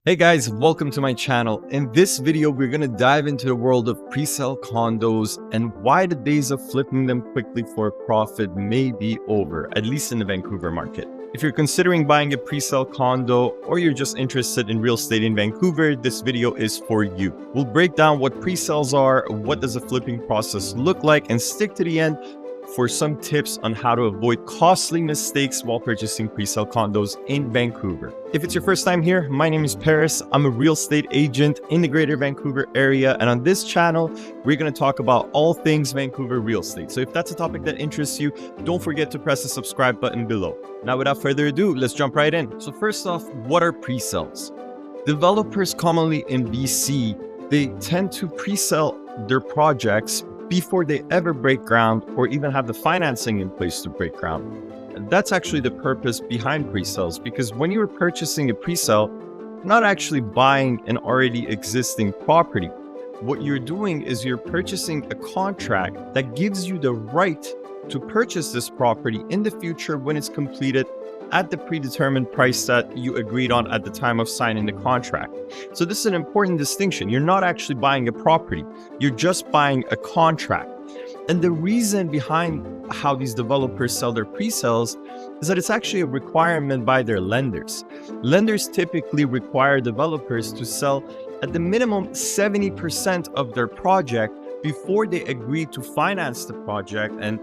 Hey guys, welcome to my channel. In this video, we're going to dive into the world of pre-sale condos and why the days of flipping them quickly for a profit may be over, at least in the Vancouver market. If you're considering buying a pre-sale condo or you're just interested in real estate in Vancouver, this video is for you. We'll break down what pre-sales are, what does a flipping process look like, and stick to the end for some tips on how to avoid costly mistakes while purchasing pre-sale condos in Vancouver. If it's your first time here, my name is Paris. I'm a real estate agent in the greater Vancouver area, and on this channel, we're going to talk about all things Vancouver real estate. So if that's a topic that interests you, don't forget to press the subscribe button below. Now, without further ado, let's jump right in. So first off, what are pre-sales? Developers commonly in BC, they tend to pre-sell their projects before they ever break ground or even have the financing in place to break ground. And that's actually the purpose behind pre-sales, because when you're purchasing a pre-sale, you're not actually buying an already existing property. What you're doing is you're purchasing a contract that gives you the right to purchase this property in the future when it's completed at the predetermined price that you agreed on at the time of signing the contract. So this is an important distinction. You're not actually buying a property, you're just buying a contract. And the reason behind how these developers sell their pre-sales is that it's actually a requirement by their lenders. Lenders typically require developers to sell at the minimum 70% of their project before they agree to finance the project, and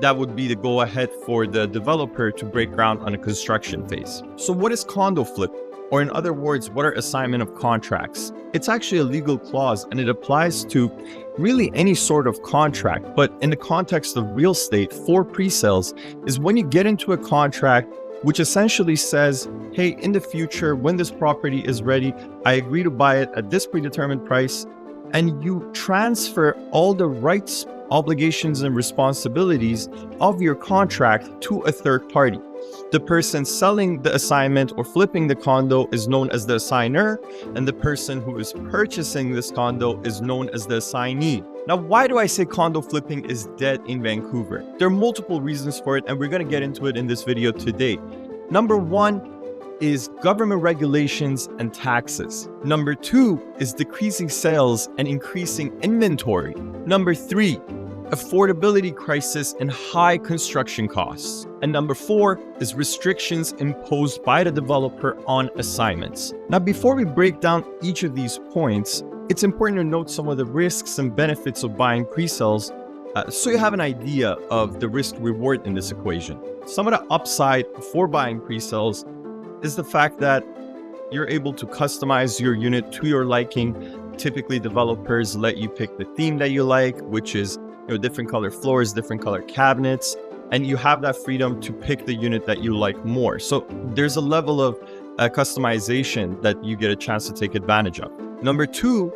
that would be the go-ahead for the developer to break ground on a construction phase. So what is condo flip? Or in other words, what are assignment of contracts? It's actually a legal clause and it applies to really any sort of contract, but in the context of real estate for pre-sales is when you get into a contract which essentially says, hey, in the future, when this property is ready, I agree to buy it at this predetermined price, and you transfer all the rights, obligations, and responsibilities of your contract to a third party. The person selling the assignment or flipping the condo is known as the assigner, and the person who is purchasing this condo is known as the assignee. Now, why do I say condo flipping is dead in Vancouver? There are multiple reasons for it, and we're going to get into it in this video today. Number one is government regulations and taxes. Number two is decreasing sales and increasing inventory. Number three, affordability crisis and high construction costs. And number four is restrictions imposed by the developer on assignments. Now, before we break down each of these points, it's important to note some of the risks and benefits of buying pre-sales so you have an idea of the risk reward in this equation. Some of the upside for buying pre-sales is the fact that you're able to customize your unit to your liking. Typically, developers let you pick the theme that you like, which is different color floors, different color cabinets, and you have that freedom to pick the unit that you like more. So there's a level of customization that you get a chance to take advantage of. Number two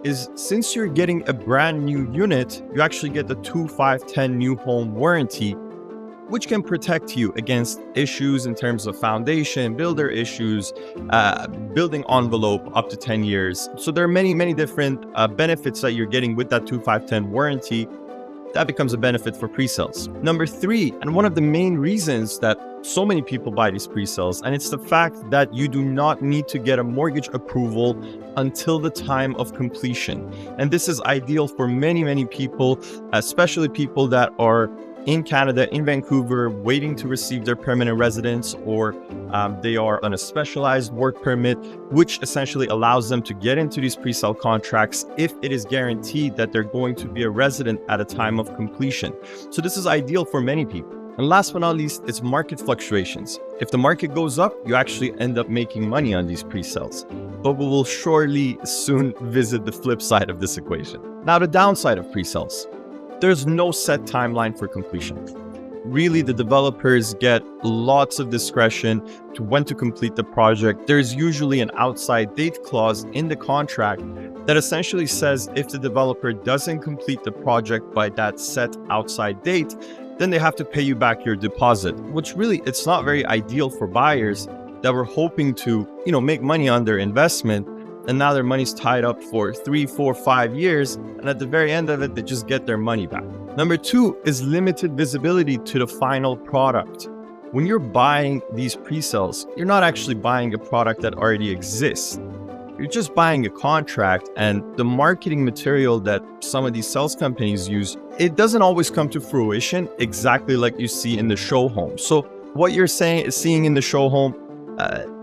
is, since you're getting a brand new unit, you actually get the 2, 5, 10 new home warranty, which can protect you against issues in terms of foundation, builder issues, building envelope up to 10 years. So there are many different benefits that you're getting with that 2, 5, 10 warranty. That becomes a benefit for pre-sales. Number three, and one of the main reasons that so many people buy these pre-sales, and it's the fact that you do not need to get a mortgage approval until the time of completion. And this is ideal for many people, especially people that are in Canada, in Vancouver, waiting to receive their permanent residence, or they are on a specialized work permit, which essentially allows them to get into these pre-sale contracts if it is guaranteed that they're going to be a resident at a time of completion. So this is ideal for many people. And last but not least, it's market fluctuations. If the market goes up, you actually end up making money on these pre-sales. But we will surely soon visit the flip side of this equation. Now, the downside of pre-sales. There's no set timeline for completion. Really, the developers get lots of discretion to when to complete the project. There's usually an outside date clause in the contract that essentially says if the developer doesn't complete the project by that set outside date, then they have to pay you back your deposit, which really, it's not very ideal for buyers that were hoping to, make money on their investment. And now their money's tied up for 3, 4, 5 years. And at the very end of it, they just get their money back. Number two is limited visibility to the final product. When you're buying these pre-sales, you're not actually buying a product that already exists. you're just buying a contract, and the marketing material that some of these sales companies use, it doesn't always come to fruition exactly like you see in the show home. So what you're seeing in the show home,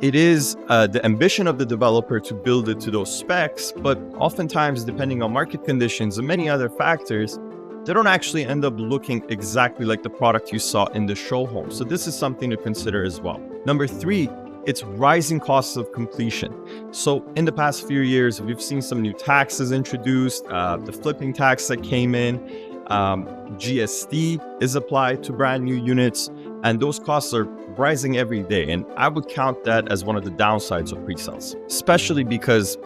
it is the ambition of the developer to build it to those specs, but oftentimes, depending on market conditions and many other factors, they don't actually end up looking exactly like the product you saw in the show home. So this is something to consider as well. Number three, it's rising costs of completion. So in the past few years, we've seen some new taxes introduced, the flipping tax that came in, GST is applied to brand new units, and those costs are rising every day. And I would count that as one of the downsides of pre-sales, especially because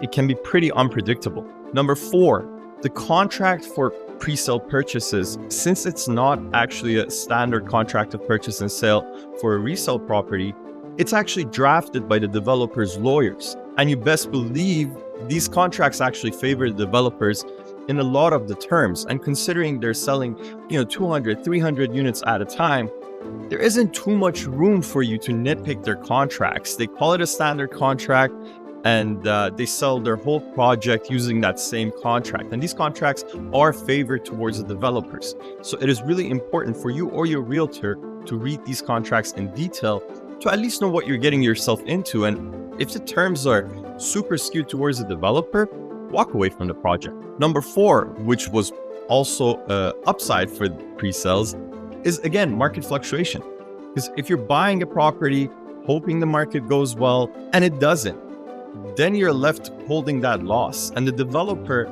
it can be pretty unpredictable. Number four, the contract for pre-sale purchases, since it's not actually a standard contract of purchase and sale for a resale property, it's actually drafted by the developer's lawyers. And you best believe these contracts actually favor the developers in a lot of the terms. And considering they're selling, 200, 300 units at a time, there isn't too much room for you to nitpick their contracts. They call it a standard contract, and they sell their whole project using that same contract. And these contracts are favored towards the developers. So it is really important for you or your realtor to read these contracts in detail to at least know what you're getting yourself into. And if the terms are super skewed towards the developer, walk away from the project. Number four, which was also upside for pre-sales, is again, market fluctuation. Because if you're buying a property, hoping the market goes well, and it doesn't, then you're left holding that loss. And the developer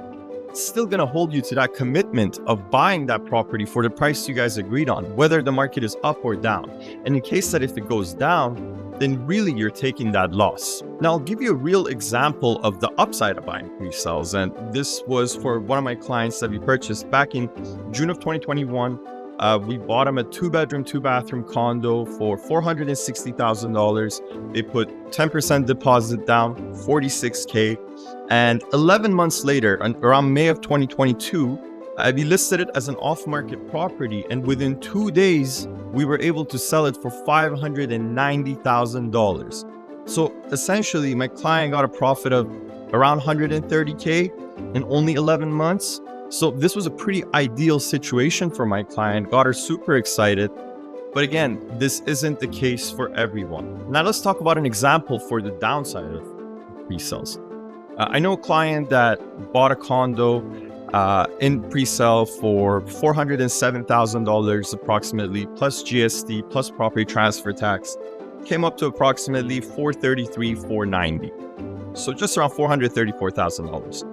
is still going to hold you to that commitment of buying that property for the price you guys agreed on, whether the market is up or down. And in case that if it goes down, then really you're taking that loss. Now, I'll give you a real example of the upside of buying pre-sales. And this was for one of my clients that we purchased back in June of 2021. We bought them a 2-bedroom, 2-bathroom condo for $460,000. They put 10% deposit down, $46K. And 11 months later, around May of 2022, we listed it as an off-market property. And within 2 days, we were able to sell it for $590,000. So essentially, my client got a profit of around $130K in only 11 months. So this was a pretty ideal situation for my client, got her super excited. But again, this isn't the case for everyone. Now let's talk about an example for the downside of pre-sales. I know a client that bought a condo in pre-sale for $407,000 approximately, plus GST, plus property transfer tax, came up to approximately $433,000, $490,000. So just around $434,000.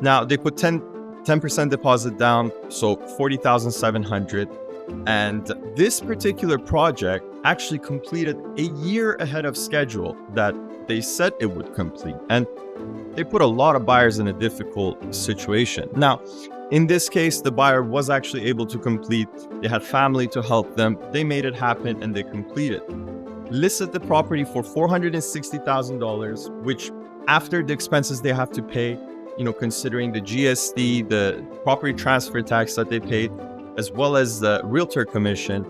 Now they put 10% deposit down, so $40,700. And this particular project actually completed a year ahead of schedule that they said it would complete. And they put a lot of buyers in a difficult situation. Now, in this case, the buyer was actually able to complete. They had family to help them. They made it happen and they completed. Listed the property for $460,000, which after the expenses they have to pay, considering the GST, the property transfer tax that they paid, as well as the realtor commission,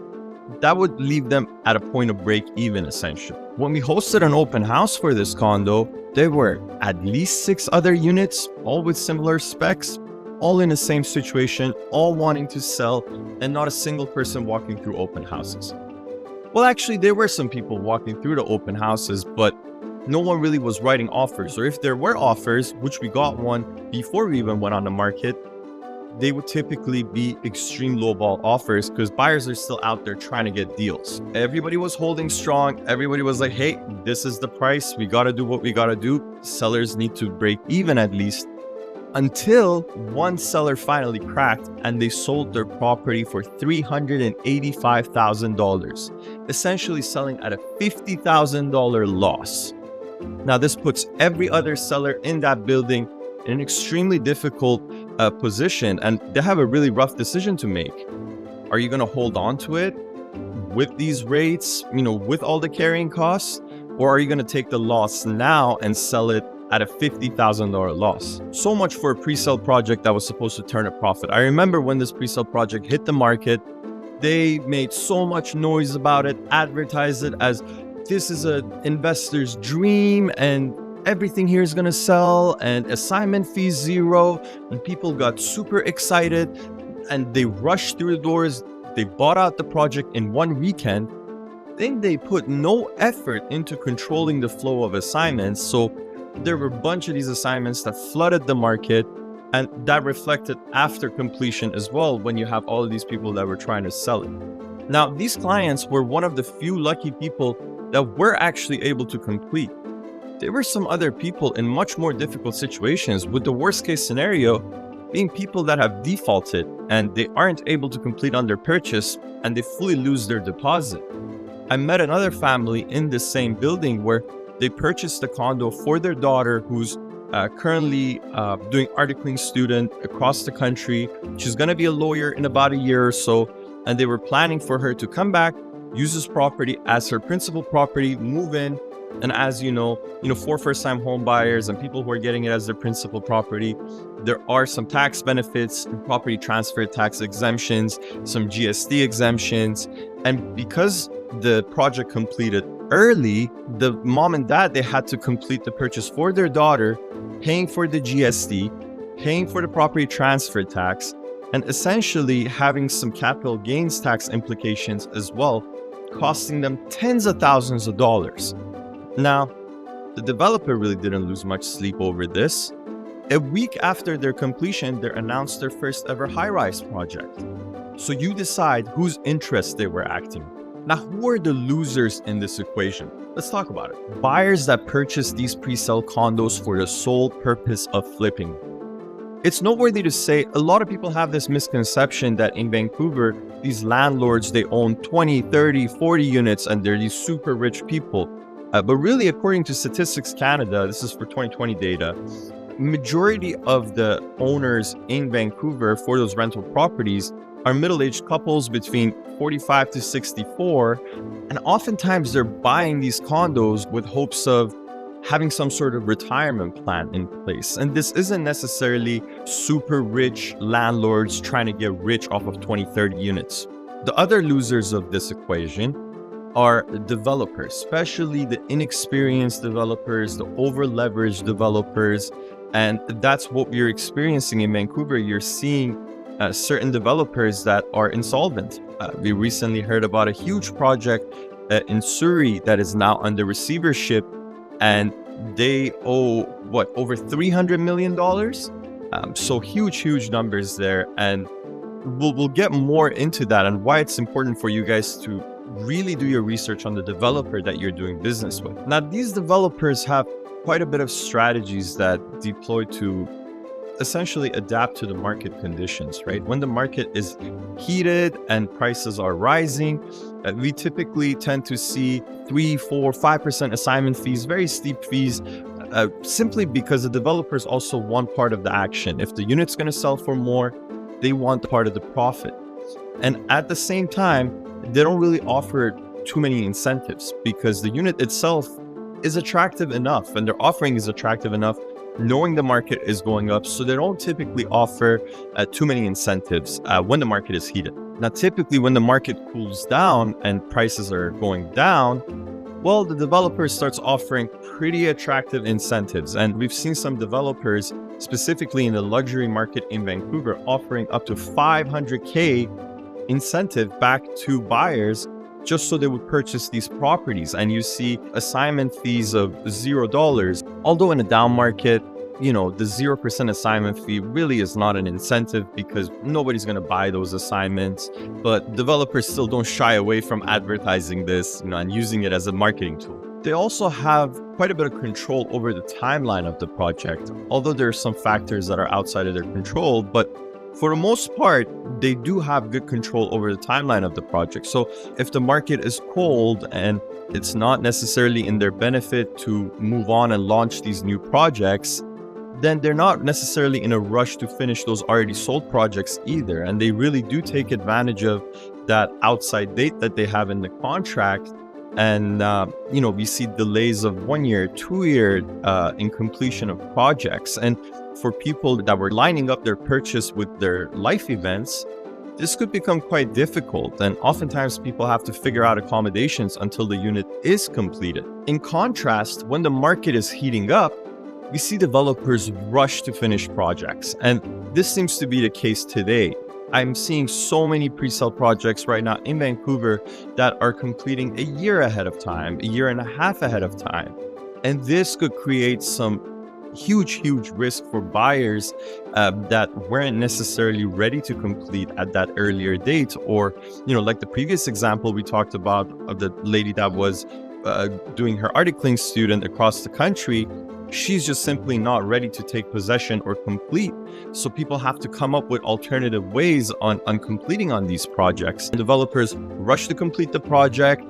that would leave them at a point of break even, essentially. When we hosted an open house for this condo, there were at least 6 other units, all with similar specs, all in the same situation, all wanting to sell, and not a single person walking through open houses. Well, actually, there were some people walking through the open houses, but no one really was writing offers. Or if there were offers, which we got one before we even went on the market, they would typically be extreme lowball offers because buyers are still out there trying to get deals. Everybody was holding strong. Everybody was like, hey, this is the price. We got to do what we got to do. Sellers need to break even at least. Until one seller finally cracked and they sold their property for $385,000, essentially selling at a $50,000 loss. Now, this puts every other seller in that building in an extremely difficult position, and they have a really rough decision to make. Are you going to hold on to it with these rates, with all the carrying costs, or are you going to take the loss now and sell it at a $50,000 loss? So much for a pre-sale project that was supposed to turn a profit. I remember when this pre-sale project hit the market, they made so much noise about it, advertised it as this is an investor's dream, and everything here is going to sell and assignment fees zero. And people got super excited and they rushed through the doors. They bought out the project in one weekend. Then they put no effort into controlling the flow of assignments. So there were a bunch of these assignments that flooded the market, and that reflected after completion as well when you have all of these people that were trying to sell it. Now, these clients were one of the few lucky people that were actually able to complete. There were some other people in much more difficult situations, with the worst case scenario being people that have defaulted and they aren't able to complete on their purchase and they fully lose their deposit. I met another family in the same building where they purchased a condo for their daughter who's currently doing articling student across the country. She's going to be a lawyer in about a year or so, and they were planning for her to come back, use this property as her principal property, move in. And as you know, for first-time home buyers and people who are getting it as their principal property, there are some tax benefits, property transfer tax exemptions, some GST exemptions. And because the project completed early, the mom and dad, they had to complete the purchase for their daughter, paying for the GST, paying for the property transfer tax, and essentially having some capital gains tax implications as well, costing them tens of thousands of dollars. Now, the developer really didn't lose much sleep over this. A week after their completion, they announced their first ever high-rise project. So you decide whose interest they were acting. Now, who are the losers in this equation? Let's talk about it. Buyers that purchase these pre-sale condos for the sole purpose of flipping. It's noteworthy to say a lot of people have this misconception that in Vancouver, these landlords, they own 20, 30, 40 units and they're these super rich people. But really, according to Statistics Canada, this is for 2020 data, majority of the owners in Vancouver for those rental properties are middle-aged couples between 45 to 64, and oftentimes they're buying these condos with hopes of having some sort of retirement plan in place. And this isn't necessarily super rich landlords trying to get rich off of 20, 30 units. The other losers of this equation are developers, especially the inexperienced developers, the over-leveraged developers. And that's what we're experiencing in Vancouver. You're seeing certain developers that are insolvent. We recently heard about a huge project in Surrey that is now under receivership, and they owe over $300 million. So huge numbers there, and we'll get more into that and why it's important for you guys to really do your research on the developer that you're doing business with. Now, these developers have quite a bit of strategies that deploy to essentially adapt to the market conditions, right? When the market is heated and prices are rising, we typically tend to see 3, 4, 5% assignment fees, very steep fees, simply because the developers also want part of the action. If the unit's going to sell for more, they want part of the profit. And at the same time, they don't really offer too many incentives because the unit itself is attractive enough and their offering is attractive enough, knowing the market is going up. So they don't typically offer too many incentives when the market is heated. Now, typically when the market cools down and prices are going down, well, the developer starts offering pretty attractive incentives. And we've seen some developers, specifically in the luxury market in Vancouver, offering up to $500K incentive back to buyers just so they would purchase these properties. And you see assignment fees of $0. Although in a down market, the 0% assignment fee really is not an incentive because nobody's going to buy those assignments. But developers still don't shy away from advertising this, and using it as a marketing tool. They also have quite a bit of control over the timeline of the project, although there are some factors that are outside of their control. But for the most part, they do have good control over the timeline of the project. So if the market is cold and it's not necessarily in their benefit to move on and launch these new projects, then they're not necessarily in a rush to finish those already sold projects either. And they really do take advantage of that outside date that they have in the contract. And, we see delays of 1 year, 2 year in completion of projects. And for people that were lining up their purchase with their life events, this could become quite difficult, and oftentimes people have to figure out accommodations until the unit is completed. In contrast, when the market is heating up, we see developers rush to finish projects, and this seems to be the case today. I'm seeing so many pre-sale projects right now in Vancouver that are completing a year ahead of time, a year and a half ahead of time. And this could create some huge risk for buyers that weren't necessarily ready to complete at that earlier date. Or, like the previous example we talked about of the lady that was doing her articling student across the country. She's just simply not ready to take possession or complete. So people have to come up with alternative ways on completing on these projects. Developers rush to complete the project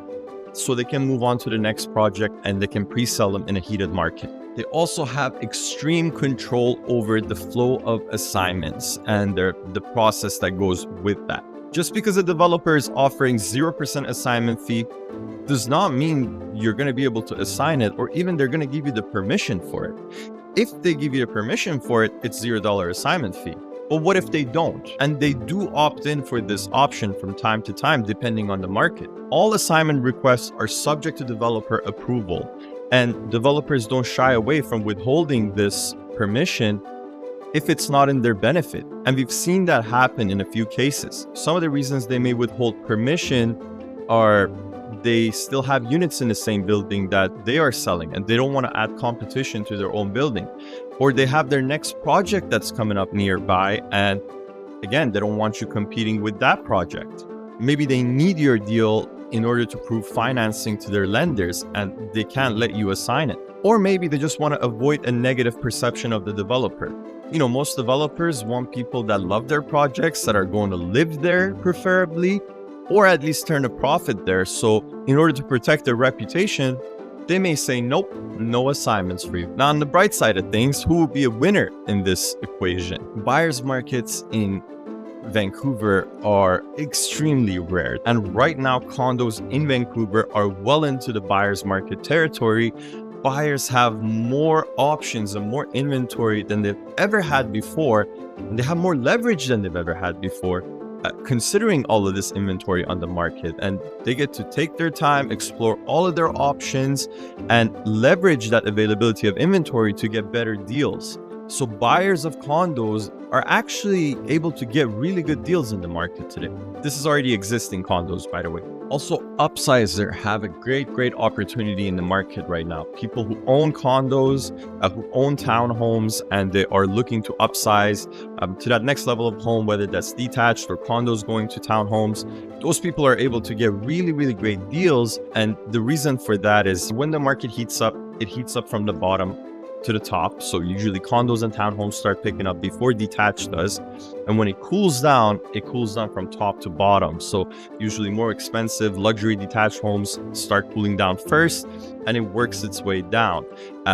so they can move on to the next project and they can pre-sell them in a heated market. They also have extreme control over the flow of assignments and the process that goes with that. Just because a developer is offering 0% assignment fee does not mean you're going to be able to assign it, or even they're going to give you the permission for it. If they give you the permission for it, it's $0 assignment fee. But what if they don't? And they do opt in for this option from time to time, depending on the market. All assignment requests are subject to developer approval, and developers don't shy away from withholding this permission if it's not in their benefit. And we've seen that happen in a few cases. Some of the reasons they may withhold permission are they still have units in the same building that they are selling and they don't want to add competition to their own building. Or they have their next project that's coming up nearby, and again, they don't want you competing with that project. Maybe they need your deal in order to prove financing to their lenders and they can't let you assign it. Or maybe they just want to avoid a negative perception of the developer. Most developers want people that love their projects, that are going to live there preferably, or at least turn a profit there. So in order to protect their reputation, they may say, nope, no assignments for you. Now, on the bright side of things, who will be a winner in this equation? Buyers markets in Vancouver are extremely rare. And right now, condos in Vancouver are well into the buyers market territory. Buyers have more options and more inventory than they've ever had before. And they have more leverage than they've ever had before, considering all of this inventory on the market. And they get to take their time, explore all of their options, and leverage that availability of inventory to get better deals. So buyers of condos are actually able to get really good deals in the market today. This is already existing condos, by the way. Also, upsizer have a great opportunity in the market right now. People who own condos, who own townhomes, and they are looking to upsize to that next level of home, whether that's detached or condos going to townhomes. Those people are able to get really great deals. And the reason for that is when the market heats up, it heats up from the bottom to the top. So usually condos and townhomes start picking up before detached does. And when it cools down from top to bottom. So usually more expensive luxury detached homes start cooling down first, and it works its way down.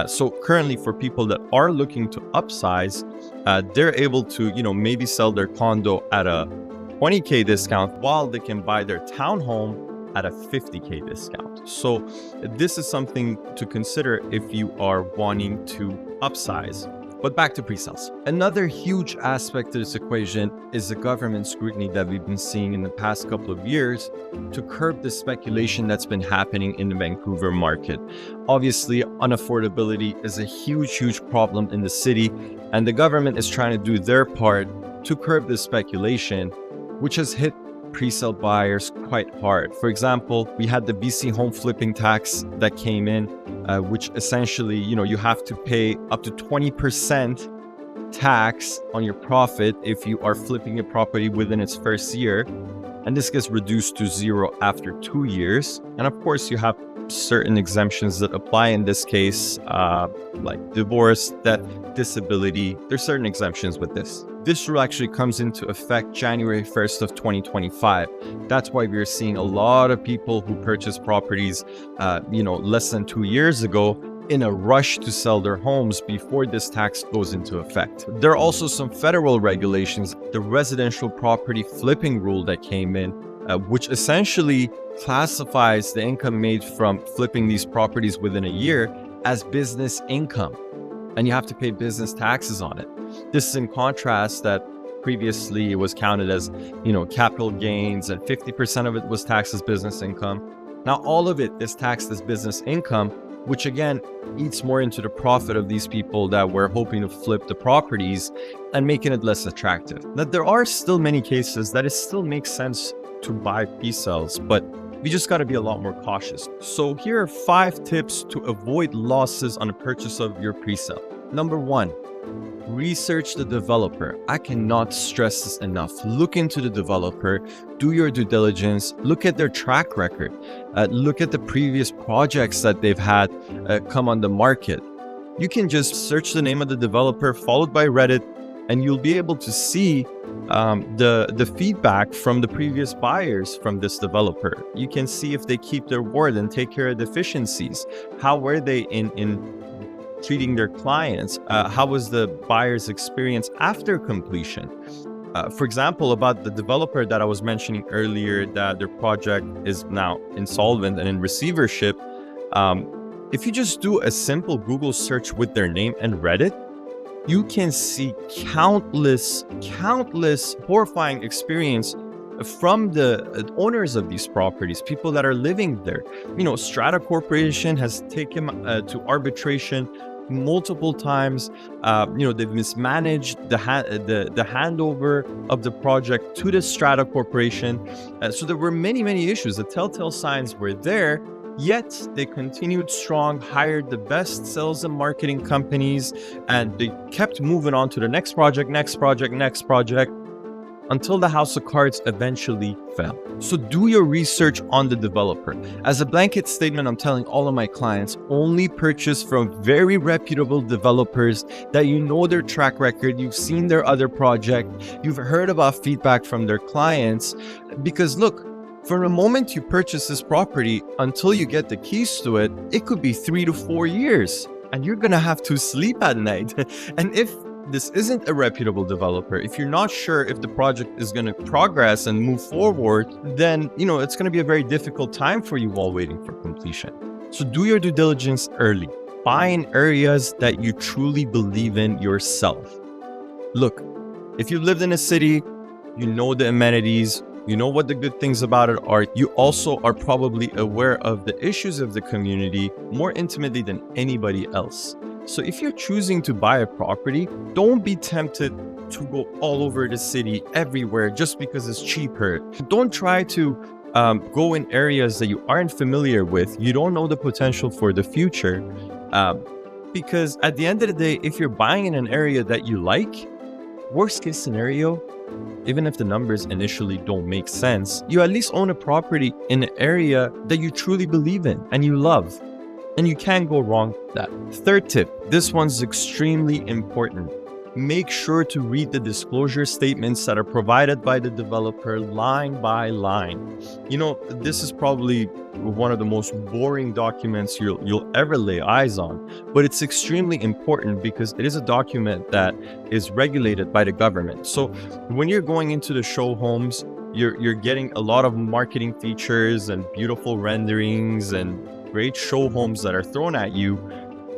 So currently for people that are looking to upsize, they're able to, maybe sell their condo at a 20K discount while they can buy their townhome at a 50K discount. So this is something to consider if you are wanting to upsize. But back to pre-sales. Another huge aspect of this equation is the government scrutiny that we've been seeing in the past couple of years to curb the speculation that's been happening in the Vancouver market. Obviously, unaffordability is a huge problem in the city, and the government is trying to do their part to curb this speculation, which has hit pre-sale buyers quite hard. For example, we had the BC home flipping tax that came in, which essentially, you have to pay up to 20% tax on your profit if you are flipping a property within its first year. And this gets reduced to 0 after 2 years. And of course, you have certain exemptions that apply in this case, like divorce, death, disability. There's certain exemptions with this. This rule actually comes into effect January 1st of 2025. That's why we're seeing a lot of people who purchased properties, less than 2 years ago in a rush to sell their homes before this tax goes into effect. There are also some federal regulations, the residential property flipping rule that came in, which essentially classifies the income made from flipping these properties within a year as business income, and you have to pay business taxes on it. This is in contrast that Previously, it was counted as, capital gains, and 50% of it was taxed as business income. Now, all of it is taxed as business income, which again eats more into the profit of these people that were hoping to flip the properties and making it less attractive. Now, there are still many cases that it still makes sense to buy pre-sales, but we just got to be a lot more cautious. So here are 5 tips to avoid losses on the purchase of your pre-sale. Number 1, research the developer. I cannot stress this enough. Look into the developer, do your due diligence, look at their track record, look at the previous projects that they've had come on the market. You can just search the name of the developer followed by Reddit, and you'll be able to see the feedback from the previous buyers from this developer. You can see if they keep their word and take care of deficiencies. How were they in treating their clients? How was the buyer's experience after completion? For example, about the developer that I was mentioning earlier, that their project is now insolvent and in receivership. If you just do a simple Google search with their name and Reddit, you can see countless horrifying experience from the owners of these properties, people that are living there. Strata Corporation has taken to arbitration multiple times. They've mismanaged the handover of the project to the Strata Corporation. So there were many issues. The telltale signs were there, yet they continued strong, hired the best sales and marketing companies, and they kept moving on to the next project, until the house of cards eventually fell. So do your research on the developer. As a blanket statement, I'm telling all of my clients, only purchase from very reputable developers that you know their track record, you've seen their other project, you've heard about feedback from their clients. Because look, from the moment you purchase this property until you get the keys to it, it could be 3 to 4 years, and you're gonna have to sleep at night. And if this isn't a reputable developer, if you're not sure if the project is going to progress and move forward, then it's going to be a very difficult time for you while waiting for completion. So do your due diligence early. Buy in areas that you truly believe in yourself. Look, if you've lived in a city, you know the amenities, you know what the good things about it are. You also are probably aware of the issues of the community more intimately than anybody else. So if you're choosing to buy a property, don't be tempted to go all over the city, everywhere, just because it's cheaper. Don't try to go in areas that you aren't familiar with. You don't know the potential for the future. Because at the end of the day, if you're buying in an area that you like, worst case scenario, even if the numbers initially don't make sense, you at least own a property in an area that you truly believe in and you love. And you can't go wrong with that. 3rd tip, this one's extremely important. Make sure to read the disclosure statements that are provided by the developer line by line. This is probably one of the most boring documents you'll ever lay eyes on, but it's extremely important because it is a document that is regulated by the government. So when you're going into the show homes, you're getting a lot of marketing features and beautiful renderings and great show homes that are thrown at you,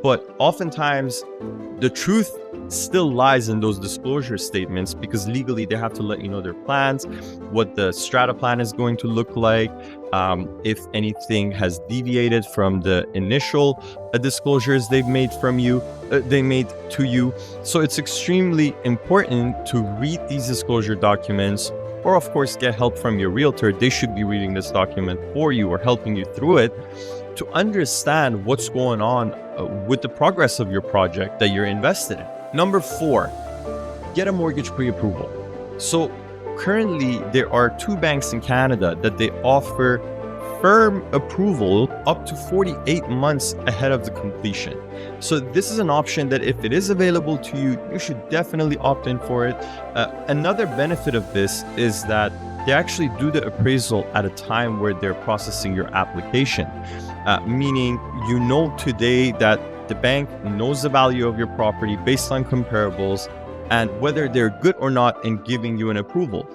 but oftentimes the truth still lies in those disclosure statements, because legally they have to let you know their plans, what the strata plan is going to look like, if anything has deviated from the initial disclosures they made to you. So it's extremely important to read these disclosure documents, or of course get help from your realtor. They should be reading this document for you or helping you through it, to understand what's going on with the progress of your project that you're invested in. Number 4, get a mortgage pre-approval. So currently there are 2 banks in Canada that they offer firm approval up to 48 months ahead of the completion. So this is an option that if it is available to you, you should definitely opt in for it. Another benefit of this is that they actually do the appraisal at a time where they're processing your application. Meaning today that the bank knows the value of your property based on comparables and whether they're good or not in giving you an approval.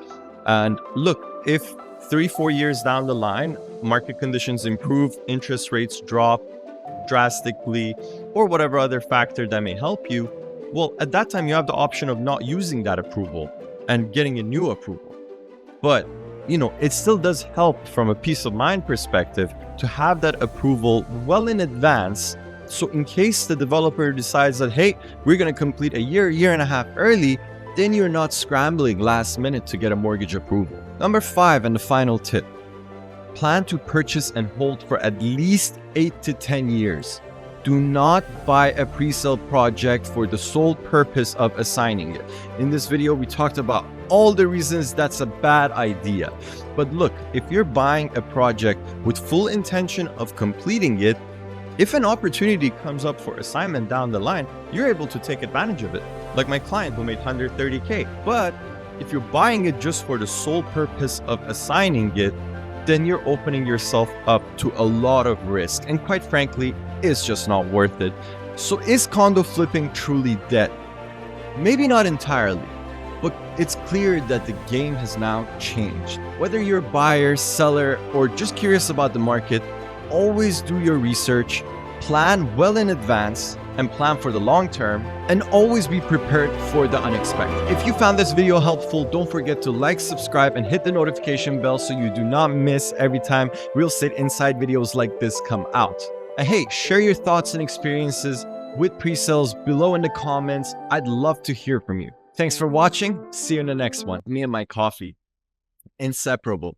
And look, if 3-4 years down the line, market conditions improve, interest rates drop drastically, or whatever other factor that may help you, well, at that time you have the option of not using that approval. and getting a new approval. But, it still does help from a peace of mind perspective to have that approval well in advance. So in case the developer decides that, hey, we're going to complete a year and a half early, then you're not scrambling last minute to get a mortgage approval. Number 5, and the final tip, plan to purchase and hold for at least 8 to 10 years. Do not buy a pre-sale project for the sole purpose of assigning it. In this video, we talked about all the reasons that's a bad idea. But look, if you're buying a project with full intention of completing it, if an opportunity comes up for assignment down the line, you're able to take advantage of it. Like my client who made 130K. But if you're buying it just for the sole purpose of assigning it, then you're opening yourself up to a lot of risk. And quite frankly, it's just not worth it. So is condo flipping truly dead? Maybe not entirely, but it's clear that the game has now changed. Whether you're a buyer, seller, or just curious about the market, always do your research, plan well in advance, and plan for the long term, and always be prepared for the unexpected. If you found this video helpful, don't forget to like, subscribe, and hit the notification bell so you do not miss every time Real Estate Inside videos like this come out. And hey, share your thoughts and experiences with pre-sales below in the comments. I'd love to hear from you. Thanks for watching. See you in the next one. Me and my coffee. Inseparable.